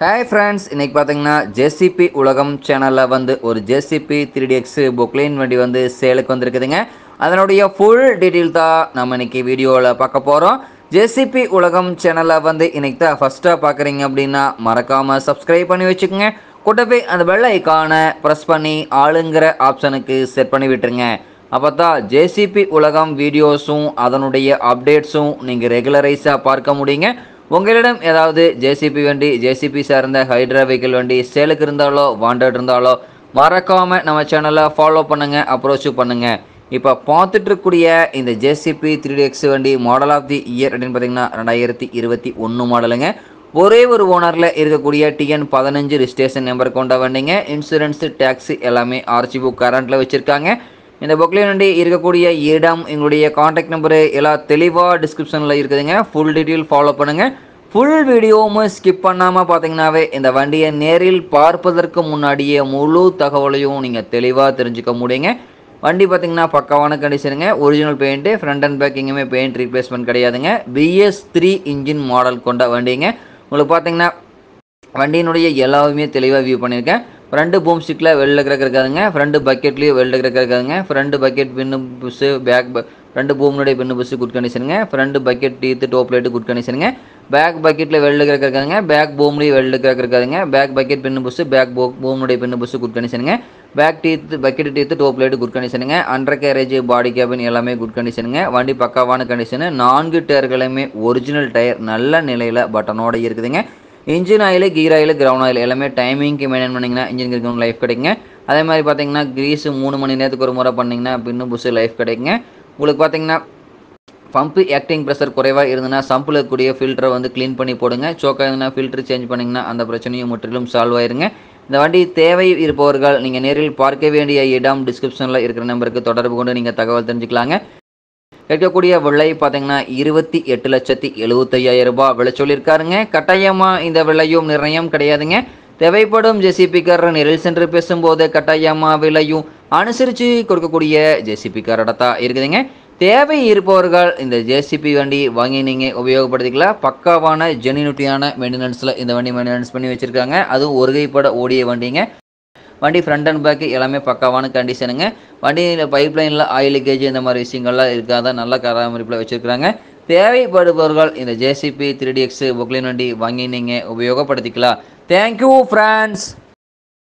Hi friends, இன்றைக்கி பார்த்தீங்கன்னா JCB உலகம் சேனலில் வந்து ஒரு ஜேசிபி 3DX பொக்லைன் வண்டி வந்து சேலுக்கு வந்திருக்குதுங்க. அதனுடைய ஃபுல் டீட்டெயில் தான் நம்ம இன்றைக்கி வீடியோவில் பார்க்க போகிறோம். ஜேசிபி உலகம் சேனலில் வந்து இன்றைக்கி தான் ஃபஸ்ட்டாக பார்க்குறீங்க அப்படின்னா மறக்காமல் சப்ஸ்கிரைப் பண்ணி வச்சுக்கோங்க. கூட்டப்பே அந்த பெல் ஐக்கானை ப்ரெஸ் பண்ணி ஆளுங்கிற ஆப்ஷனுக்கு செட் பண்ணி விட்டுருங்க. அப்போ தான் ஜேசிபி உலகம் வீடியோஸும் அதனுடைய அப்டேட்ஸும் நீங்கள் ரெகுலரைஸாக பார்க்க முடியுங்க. உங்களிடம் ஏதாவது ஜேசிபி வண்டி, ஜேசிபி சார்ந்த ஹைட்ரா வெஹிக்கிள் வண்டி சேலுக்கு இருந்தாலோ வாண்டட் இருந்தாலோ மறக்காமல் நம்ம சேனலை ஃபாலோ பண்ணுங்கள், அப்ரோச் பண்ணுங்கள். இப்போ பார்த்துட்டு இருக்கக்கூடிய இந்த ஜேசிபி 3DX வண்டி மாடல் ஆஃப் தி இயர் அப்படின்னு பார்த்தீங்கன்னா 2021 மாடலுங்க. ஒரே ஒரு ஓனரில் இருக்கக்கூடிய TN15 ரிஜிஸ்ட்ரேஷன் நம்பர் கொண்ட வண்டிங்க. இன்சூரன்ஸு, டேக்ஸி எல்லாமே ஆர்சி புக் கரண்ட்டில் வச்சுருக்காங்க. இந்த பொக்லைன் வண்டி இருக்கக்கூடிய இடம், எங்களுடைய காண்டாக்ட் நம்பரு எல்லாம் தெளிவாக டிஸ்கிரிப்ஷனில் இருக்குதுங்க. ஃபுல் டீட்டெயில் ஃபாலோ பண்ணுங்கள். ஃபுல் வீடியோவும் ஸ்கிப் பண்ணாமல் பார்த்தீங்கன்னாவே இந்த வண்டியை நேரில் பார்ப்பதற்கு முன்னாடியே முழு தகவலையும் நீங்கள் தெளிவாக தெரிஞ்சுக்க முடியுங்க. வண்டி பார்த்திங்கன்னா பக்காவான கண்டிஷனுங்க. Original paint, front and back எங்கேயுமே பெயிண்ட் ரீப்ளேஸ்மெண்ட் கிடையாதுங்க. BS3 இன்ஜின் மாடல் கொண்ட வண்டிங்க. உங்களுக்கு பார்த்தீங்கன்னா வண்டியினுடைய எல்லாமே தெளிவாக வியூ பண்ணியிருக்கேன். ஃப்ரண்ட் பூம் ஸ்டிக்கில் வெல்டு கிரக் இருக்காதுங்க. ஃப்ரண்ட் பக்கெட்லேயும் வெல்டு கிரக் இருக்காதுங்க. Front bucket pin bush, front பூமினுடைய பின்னு புஷ்ஷு குட் கண்டிஷனுங்க. Front bucket teeth top light good கண்டிஷனுங்க. பேக் பக்கெட்டில் வெல்டு கிரக் இருக்காதுங்க. பேக் பூம்லேயும் வெல்டு கிரக் இருக்காதுங்க. Back bucket pin bush, back பூமினுடைய பின்னு புஷ்ஷு குட் கண்டிஷனுங்க. Back teeth bucket teeth top light good கண்டிஷனுங்க. அண்டர் கேரேஜ், பாடி கேபின் எல்லாமே good கண்டிஷனுங்க. வண்டி பக்காவான கண்டிஷனு. 4 டயர்களுமே ஒரிஜினல் டயர் நல்ல நிலையில் பட்டனோடு இருக்குதுங்க. Engine oil, gear oil, ground oil எல்லாமே டைமிங்க்கு மெயின்டைன் பண்ணிங்கன்னா இன்ஜின் கிரவுண்ட் லைஃப் கிடைக்குங்க. அதே மாதிரி பார்த்தீங்கன்னா கிரீஸு 3 மணி நேரத்துக்கு ஒரு முறை பண்ணிங்கன்னா பின்னு புஷ் லைஃப் கிடைக்குங்க. உங்களுக்கு பார்த்தீங்கன்னா பம்பு ஆக்டிங் ப்ரெஷர் குறைவாக இருந்ததுன்னா சம்பில் இருக்கக்கூடிய ஃபில்டரை வந்து க்ளீன் பண்ணி போடுங்க. சோக்காக இருந்ததுன்னா ஃபில்டர் சேஞ்ச் பண்ணிங்கன்னா அந்த பிரச்சனையும் முற்றிலும் சால்வ் ஆயிருங்க. இந்த வண்டி தேவை இருப்பவர்கள் நீங்கள் நேரில் பார்க்க வேண்டிய இடம் டிஸ்கிரிப்ஷனில் இருக்கிற நம்பருக்கு தொடர்பு கொண்டு நீங்கள் தகவல் தெரிஞ்சுக்கலாங்க. கேட்கக்கூடிய விலை பார்த்தீங்கன்னா 28,75,000 ரூபாய் விலை சொல்லியிருக்காருங்க. கட்டாயமாக இந்த விலையும் நிர்ணயம் கிடையாதுங்க. தேவைப்படும் ஜேசிபிக்கார் நேரில் சென்று பேசும்போது கட்டாயமாக விலையும் அனுசரித்து கொடுக்கக்கூடிய ஜேசிபிக்காரோட தான் இருக்குதுங்க. தேவை இருப்பவர்கள் இந்த ஜேசிபி வண்டி வாங்கி நீங்கள் உபயோகப்படுத்திக்கலாம். பக்காவான ஜெனியூனிட்டியான மெயின்டெனன்ஸில் இந்த வண்டி மெயின்டெனன்ஸ் பண்ணி வச்சுருக்காங்க. அதுவும் ஒரு கைப்பட ஓடிய வண்டிங்க. வண்டி ஃப்ரண்ட் அண்ட் பேக்கு எல்லாமே பக்காவான கண்டிஷனுங்க. வண்டியில் பைப்லைனில் ஆயில் லீக்கேஜ் இந்த மாதிரி விஷயங்கள்லாம் இருக்காத நல்ல பராமரிப்பில் வச்சுருக்காங்க. தேவைப்படுபவர்கள் இந்த ஜேசிபி 3DX பொக்லைன் வண்டி வாங்கி நீங்கள் உபயோகப்படுத்திக்கலாம். Thank you friends.